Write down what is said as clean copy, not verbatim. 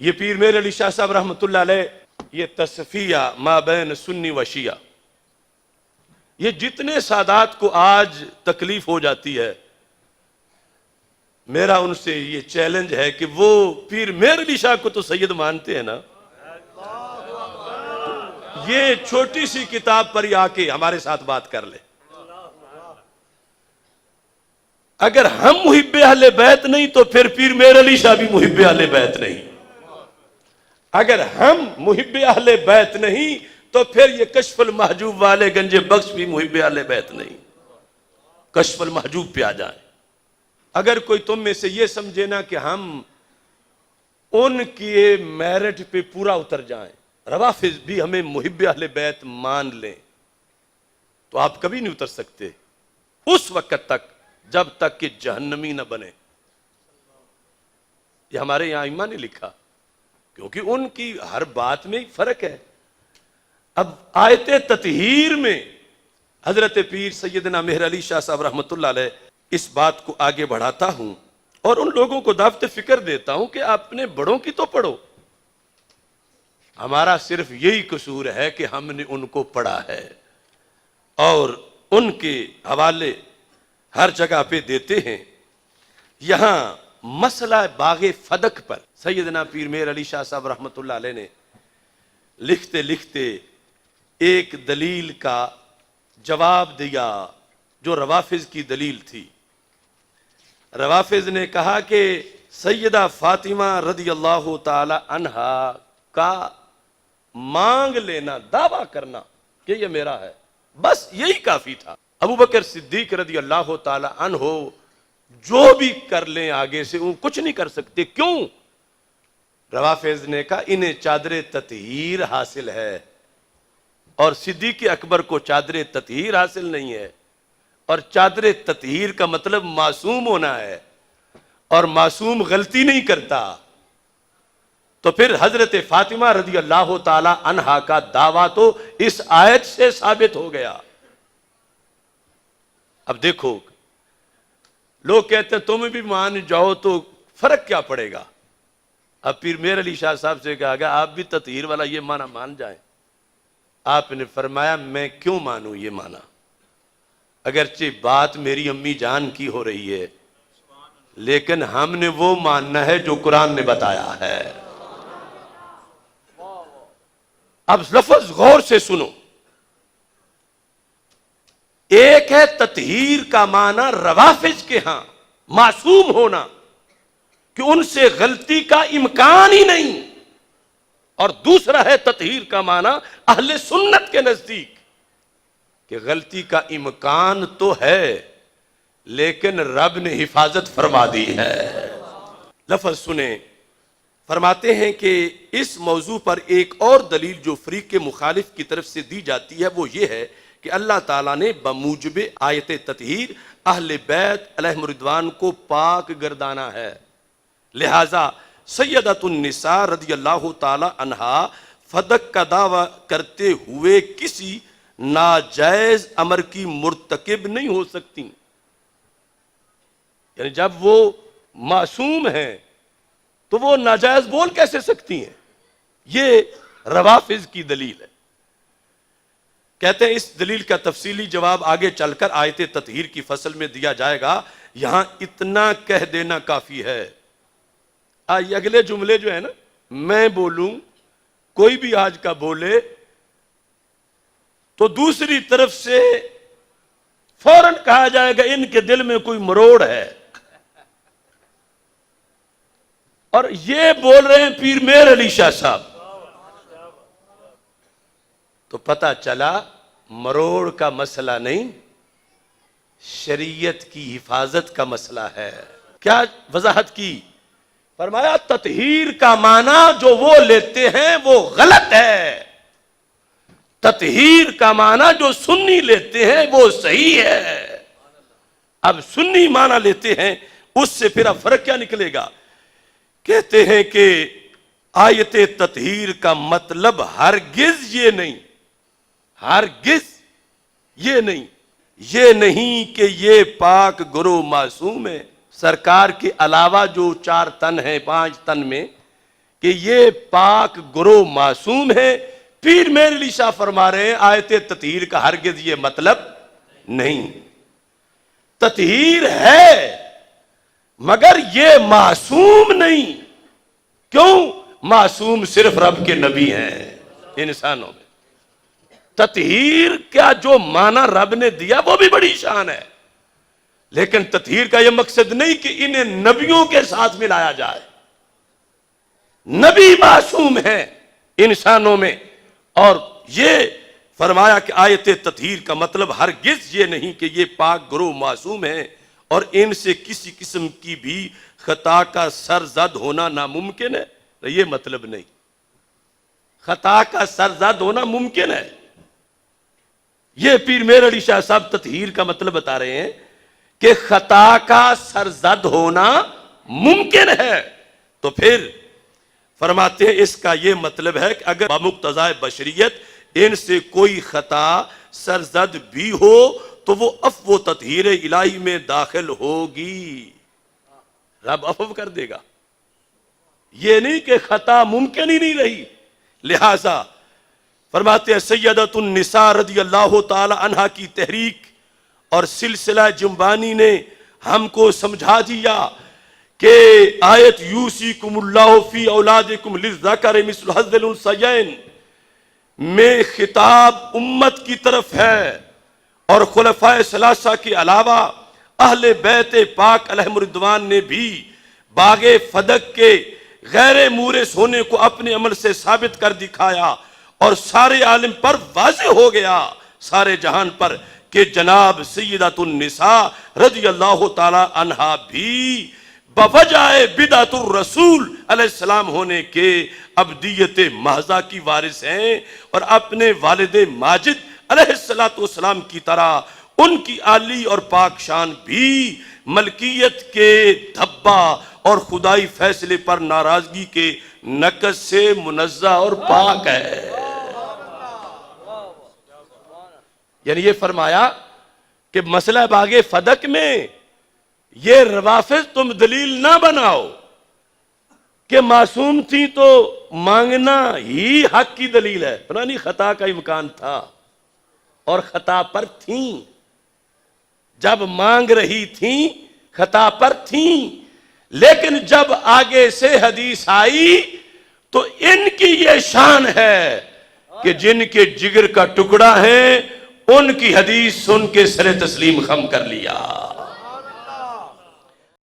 یہ پیر میر علی شاہ صاحب رحمۃ اللہ علیہ، یہ تصفیہ ما بین سنی و شیعہ، یہ جتنے سادات کو آج تکلیف ہو جاتی ہے، میرا ان سے یہ چیلنج ہے کہ وہ پیر میر علی شاہ کو تو سید مانتے ہیں نا، یہ چھوٹی سی کتاب پر ہی آ کے ہمارے ساتھ بات کر لے۔ اگر ہم محب اہل بیت نہیں تو پھر پیر میر علی شاہ بھی محب اہل بیت نہیں۔ اگر ہم محب اہل بیت نہیں تو پھر یہ کشف المحجوب والے گنج بخش بھی محب اہل بیت نہیں۔ کشف المحجوب پہ آ جائیں۔ اگر کوئی تم میں سے یہ سمجھے نا کہ ہم ان کے میرٹ پہ پورا اتر جائیں، روافض بھی ہمیں محب اہل بیت مان لیں، تو آپ کبھی نہیں اتر سکتے اس وقت تک جب تک کہ جہنمی نہ بنے۔ یہ ہمارے یہاں ائمہ نے لکھا، کیونکہ ان کی ہر بات میں فرق ہے۔ اب آیت تطہیر میں حضرت پیر سیدنا مہر علی شاہ صاحب رحمۃ اللہ علیہ اس بات کو آگے بڑھاتا ہوں اور ان لوگوں کو دعوت فکر دیتا ہوں کہ اپنے بڑوں کی تو پڑھو۔ ہمارا صرف یہی قصور ہے کہ ہم نے ان کو پڑھا ہے اور ان کے حوالے ہر جگہ پہ دیتے ہیں۔ یہاں مسئلہ باغ فدق پر سیدنا پیر میر علی شاہ صاحب رحمۃ اللہ علیہ نے لکھتے لکھتے ایک دلیل کا جواب دیا جو روافض کی دلیل تھی۔ روافض نے کہا کہ سیدہ فاطمہ رضی اللہ تعالی عنہا کا مانگ لینا، دعویٰ کرنا کہ یہ میرا ہے، بس یہی کافی تھا۔ ابو بکر صدیق رضی اللہ تعالی عنہ جو بھی کر لیں آگے سے وہ کچھ نہیں کر سکتے۔ کیوں؟ روافض نے کہا انہیں چادر تطہیر حاصل ہے اور صدیق اکبر کو چادر تطہیر حاصل نہیں ہے، اور چادر تطہیر کا مطلب معصوم ہونا ہے، اور معصوم غلطی نہیں کرتا۔ تو پھر حضرت فاطمہ رضی اللہ تعالی عنہا کا دعویٰ تو اس آیت سے ثابت ہو گیا۔ اب دیکھو، لوگ کہتے ہیں تم بھی مان جاؤ تو فرق کیا پڑے گا؟ اب پیر میر علی شاہ صاحب سے کہا گیا آپ بھی تطہیر والا یہ معنی مان جائیں۔ آپ نے فرمایا میں کیوں مانوں یہ معنی، اگرچہ بات میری امی جان کی ہو رہی ہے، لیکن ہم نے وہ ماننا ہے جو قرآن نے بتایا ہے۔ اب لفظ غور سے سنو، ایک ہے تطہیر کا معنی روافض کے ہاں معصوم ہونا کہ ان سے غلطی کا امکان ہی نہیں، اور دوسرا ہے تطہیر کا معنی اہل سنت کے نزدیک کہ غلطی کا امکان تو ہے لیکن رب نے حفاظت فرما دی ہے۔ لفظ سنیں، فرماتے ہیں کہ اس موضوع پر ایک اور دلیل جو فریق کے مخالف کی طرف سے دی جاتی ہے وہ یہ ہے کہ اللہ تعالیٰ نے بموجب آیت تطہیر اہل بیت علیہم الرضوان کو پاک گردانا ہے، لہٰذا سیدۃ النساء رضی اللہ تعالی عنہا فدق کا دعویٰ کرتے ہوئے کسی ناجائز امر کی مرتکب نہیں ہو سکتی۔ یعنی جب وہ معصوم ہیں تو وہ ناجائز بول کیسے سکتی ہیں؟ یہ روافض کی دلیل ہے۔ کہتے ہیں اس دلیل کا تفصیلی جواب آگے چل کر آیت تطہیر کی فصل میں دیا جائے گا، یہاں اتنا کہہ دینا کافی ہے۔ یہ اگلے جملے جو ہے نا، میں بولوں کوئی بھی آج کا بولے تو دوسری طرف سے فوراً کہا جائے گا ان کے دل میں کوئی مروڑ ہے، اور یہ بول رہے ہیں پیر میر علی شاہ صاحب، تو پتہ چلا مروڑ کا مسئلہ نہیں، شریعت کی حفاظت کا مسئلہ ہے۔ کیا وضاحت کی؟ فرمایا تطہیر کا معنی جو وہ لیتے ہیں وہ غلط ہے، تطہیر کا معنی جو سنی لیتے ہیں وہ صحیح ہے۔ اب سنی معنی لیتے ہیں، اس سے پھر اب فرق کیا نکلے گا؟ کہتے ہیں کہ آیت تطہیر کا مطلب ہرگز یہ نہیں، ہرگز یہ نہیں کہ یہ پاک گروہ معصوم ہے۔ سرکار کے علاوہ جو 4 تن ہیں 5 تن میں، کہ یہ پاک گروہ معصوم ہے. پیر میر علی شاہ فرما رہے ہیں آیت تطہیر کا ہرگز یہ مطلب نہیں. تطہیر ہے مگر یہ معصوم نہیں. کیوں؟ معصوم صرف رب کے نبی ہیں انسانوں میں. تطہیر کا جو معنی رب نے دیا وہ بھی بڑی شان ہے، لیکن تطہیر کا یہ مقصد نہیں کہ انہیں نبیوں کے ساتھ ملایا جائے. نبی معصوم ہیں انسانوں میں. اور یہ فرمایا کہ آیت تطہیر کا مطلب ہرگز یہ نہیں کہ یہ پاک گروہ معصوم ہیں اور ان سے کسی قسم کی بھی خطا کا سرزد ہونا ناممکن ہے. یہ مطلب نہیں. خطا کا سرزد ہونا ممکن ہے. یہ پیر میر علی شاہ صاحب تطہیر کا مطلب بتا رہے ہیں کہ خطا کا سرزد ہونا ممکن ہے. تو پھر فرماتے ہیں اس کا یہ مطلب ہے کہ اگر بمقتضائے بشریت ان سے کوئی خطا سرزد بھی ہو تو وہ عفو و تطہیر الہی میں داخل ہوگی. رب عفو کر دے گا. یہ نہیں کہ خطا ممکن ہی نہیں رہی. لہذا فرماتے ہیں سیدۃ النساء رضی اللہ تعالی عنہا کی تحریک اور سلسلہ جنبانی نے ہم کو سمجھا دیا کہ آیت یوصیکم اللہ فی اولادکم للذکر مثل حظ الانثیین میں خطاب امت کی طرف ہے، اور خلفائے ثلاثہ کے علاوہ اہل بیت پاک علیہم رضوان نے بھی باغ فدق کے غیر مورث ہونے کو اپنے عمل سے ثابت کر دکھایا، اور سارے عالم پر واضح ہو گیا، سارے جہان پر، کہ جناب سیدۃ النساء رضی اللہ تعالی عنہا بھی بوجہ بدعت الرسول علیہ السلام ہونے کے ابدیت محضہ کی وارث ہیں، اور اپنے والد ماجد علیہ السلام کی طرح ان کی عالی اور پاک شان بھی ملکیت کے دھبا اور خدائی فیصلے پر ناراضگی کے نقص سے منزہ اور پاک ہے. یعنی یہ فرمایا کہ مسئلہ باغ فدق میں یہ روافض تم دلیل نہ بناؤ کہ معصوم تھی تو مانگنا ہی حق کی دلیل ہے. پرانی خطا کا امکان تھا اور خطا پر تھیں، جب مانگ رہی تھیں خطا پر تھیں، لیکن جب آگے سے حدیث آئی تو ان کی یہ شان ہے کہ جن کے جگر کا ٹکڑا ہے ان کی حدیث سن کے سر تسلیم خم کر لیا.